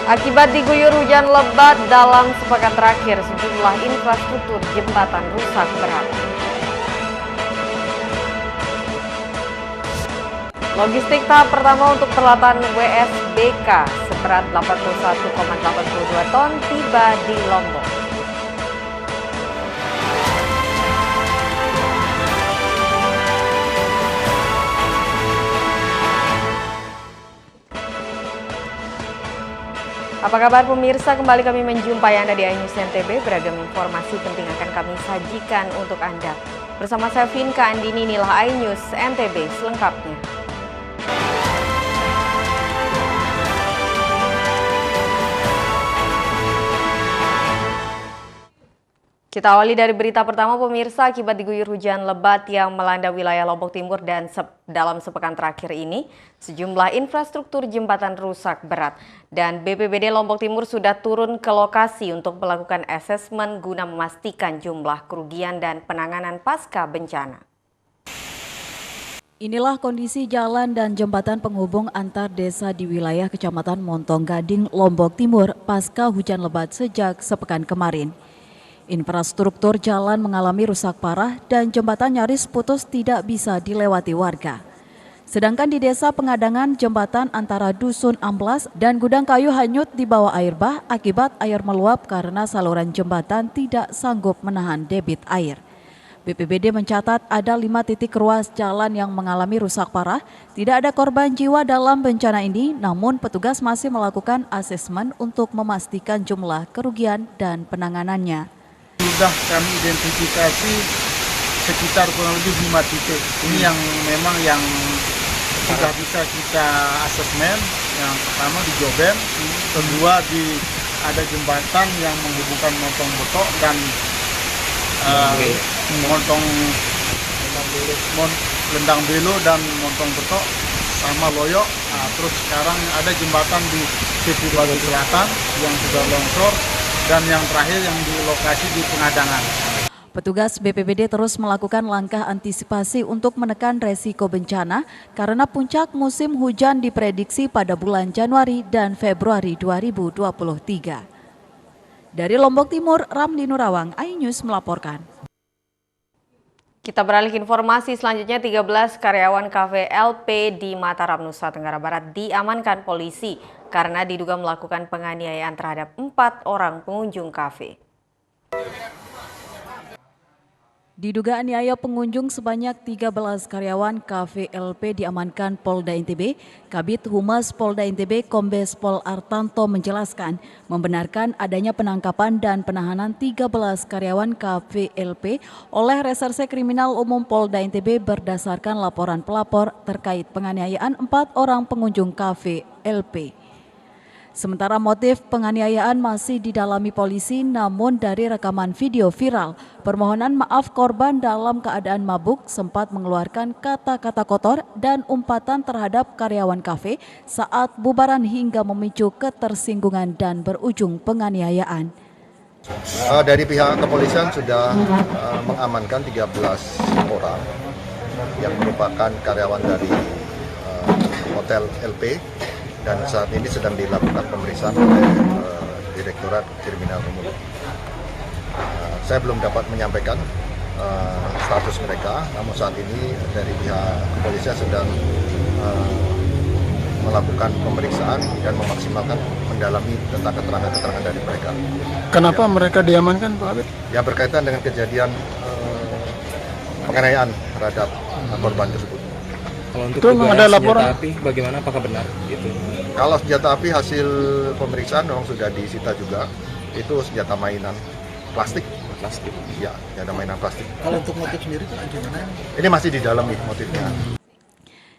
Akibat diguyur hujan lebat dalam sepekan terakhir, sejumlah infrastruktur jembatan rusak berat. Logistik tahap pertama untuk peralatan WSBK seberat 81,82 ton tiba di Lombok. Apa kabar pemirsa? Kembali kami menjumpai Anda di iNews NTB. Beragam informasi penting akan kami sajikan untuk Anda. Bersama saya Vinka Andini, inilah iNews NTB selengkapnya. Kita awali dari berita pertama pemirsa, akibat diguyur hujan lebat yang melanda wilayah Lombok Timur dan dalam sepekan terakhir ini, sejumlah infrastruktur jembatan rusak berat. Dan BPBD Lombok Timur sudah turun ke lokasi untuk melakukan asesmen guna memastikan jumlah kerugian dan penanganan pasca bencana. Inilah kondisi jalan dan jembatan penghubung antar desa di wilayah Kecamatan Montong Gading, Lombok Timur pasca hujan lebat sejak sepekan kemarin. Infrastruktur jalan mengalami rusak parah dan jembatan nyaris putus tidak bisa dilewati warga. Sedangkan di Desa Pengadangan, jembatan antara Dusun Amblas dan Gudang Kayu hanyut di bawah air bah akibat air meluap karena saluran jembatan tidak sanggup menahan debit air. BPBD mencatat ada 5 titik ruas jalan yang mengalami rusak parah. Tidak ada korban jiwa dalam bencana ini, namun petugas masih melakukan asesmen untuk memastikan jumlah kerugian dan penanganannya. Sudah kami identifikasi sekitar kurang lebih 5 titik. Ini yang memang yang sudah bisa kita asesmen. Yang pertama di Joben, kedua ada jembatan yang menghubungkan Montong Betok dan Lendang Belo dan Montong Betok sama Loyok. Terus sekarang ada jembatan di sisi Batu Selatan yang sudah longsor. Dan yang terakhir yang di lokasi di Pengadangan. Petugas BPBD terus melakukan langkah antisipasi untuk menekan resiko bencana karena puncak musim hujan diprediksi pada bulan Januari dan Februari 2023. Dari Lombok Timur, Ramli Nurawang, iNews melaporkan. Kita beralih ke informasi selanjutnya. 13 karyawan kafe LP di Mataram, Nusa Tenggara Barat diamankan polisi karena diduga melakukan penganiayaan terhadap 4 orang pengunjung kafe. Diduga aniaya pengunjung sebanyak 13 karyawan kafe LP diamankan Polda NTB. Kabid Humas Polda NTB Kombes Pol Artanto menjelaskan membenarkan adanya penangkapan dan penahanan 13 karyawan kafe LP oleh Reserse Kriminal Umum Polda NTB berdasarkan laporan pelapor terkait penganiayaan 4 orang pengunjung kafe LP. Sementara motif penganiayaan masih didalami polisi, namun dari rekaman video viral, permohonan maaf korban dalam keadaan mabuk sempat mengeluarkan kata-kata kotor dan umpatan terhadap karyawan kafe saat bubaran hingga memicu ketersinggungan dan berujung penganiayaan. Dari pihak kepolisian sudah mengamankan 13 orang yang merupakan karyawan dari Hotel LP. Dan saat ini sedang dilakukan pemeriksaan oleh Direktorat Kriminal Umum. Saya belum dapat menyampaikan status mereka, namun saat ini dari pihak kepolisian sedang melakukan pemeriksaan dan memaksimalkan mendalami tentang keterangan-keterangan dari mereka. Kenapa mereka diamankan, Pak Kabid? Yang berkaitan dengan kejadian penganiayaan terhadap korban tersebut. Kalau untuk itu memang ada laporan senjata api, bagaimana? Apakah benar itu? Kalau senjata api hasil pemeriksaan memang sudah disita juga. Itu senjata mainan plastik. Plastik. Ya, senjata mainan plastik. Kalau untuk motif sendiri Pak, gimana? Ini masih didalami motifnya.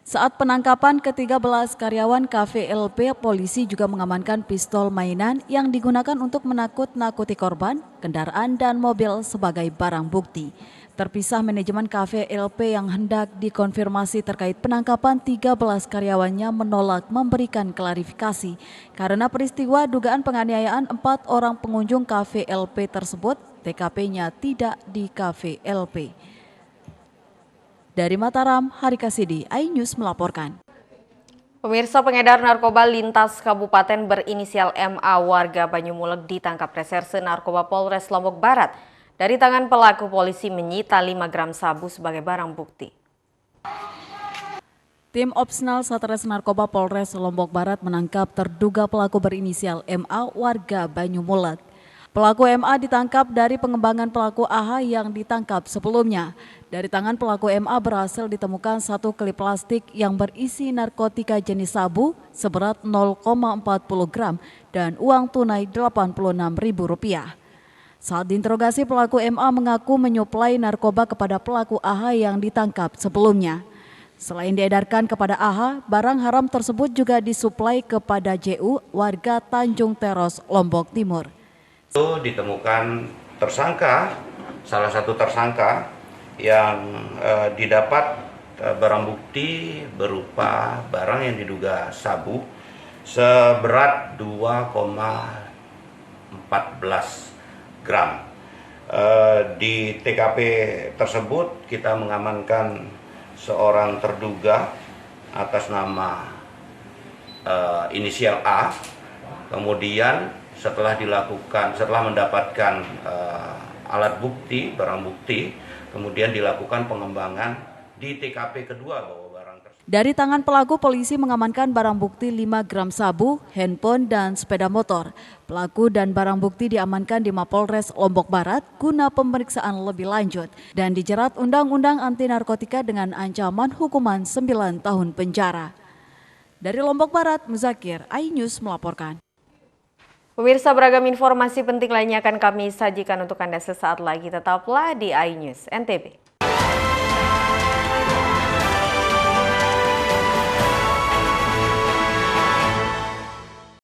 Saat penangkapan ke-13 karyawan kafe LP, polisi juga mengamankan pistol mainan yang digunakan untuk menakut-nakuti korban, kendaraan dan mobil sebagai barang bukti. Terpisah manajemen kafe LP yang hendak dikonfirmasi terkait penangkapan 13 karyawannya menolak memberikan klarifikasi karena peristiwa dugaan penganiayaan 4 orang pengunjung kafe LP tersebut, TKP-nya tidak di kafe LP. Dari Mataram, Hari Kasidi, iNews melaporkan. Pemirsa, pengedar narkoba lintas kabupaten berinisial MA warga Banyumulek ditangkap Reserse Narkoba Polres Lombok Barat. Dari tangan pelaku, polisi menyita 5 gram sabu sebagai barang bukti. Tim Opsnal Satres Narkoba Polres Lombok Barat menangkap terduga pelaku berinisial MA warga Banyumulek. Pelaku MA ditangkap dari pengembangan pelaku AH yang ditangkap sebelumnya. Dari tangan pelaku MA berhasil ditemukan 1 klip plastik yang berisi narkotika jenis sabu seberat 0,40 gram dan uang tunai Rp86.000. Saat diinterogasi, pelaku MA mengaku menyuplai narkoba kepada pelaku AH yang ditangkap sebelumnya. Selain diedarkan kepada AH, barang haram tersebut juga disuplai kepada JU warga Tanjung Teros, Lombok Timur. Itu ditemukan tersangka, salah satu tersangka yang didapat barang bukti berupa barang yang diduga sabu seberat 2,14 gram. Di TKP tersebut kita mengamankan seorang terduga atas nama inisial A. Kemudian setelah mendapatkan alat bukti, barang bukti, kemudian dilakukan pengembangan di TKP kedua bahwa barang tersebut. Dari tangan pelaku, polisi mengamankan barang bukti 5 gram sabu, handphone, dan sepeda motor. Pelaku dan barang bukti diamankan di Mapolres Lombok Barat guna pemeriksaan lebih lanjut dan dijerat Undang-Undang Anti Narkotika dengan ancaman hukuman 9 tahun penjara. Dari Lombok Barat, Muzakir, iNews melaporkan. Pemirsa, beragam informasi penting lainnya akan kami sajikan untuk Anda sesaat lagi. Tetaplah di iNews NTB.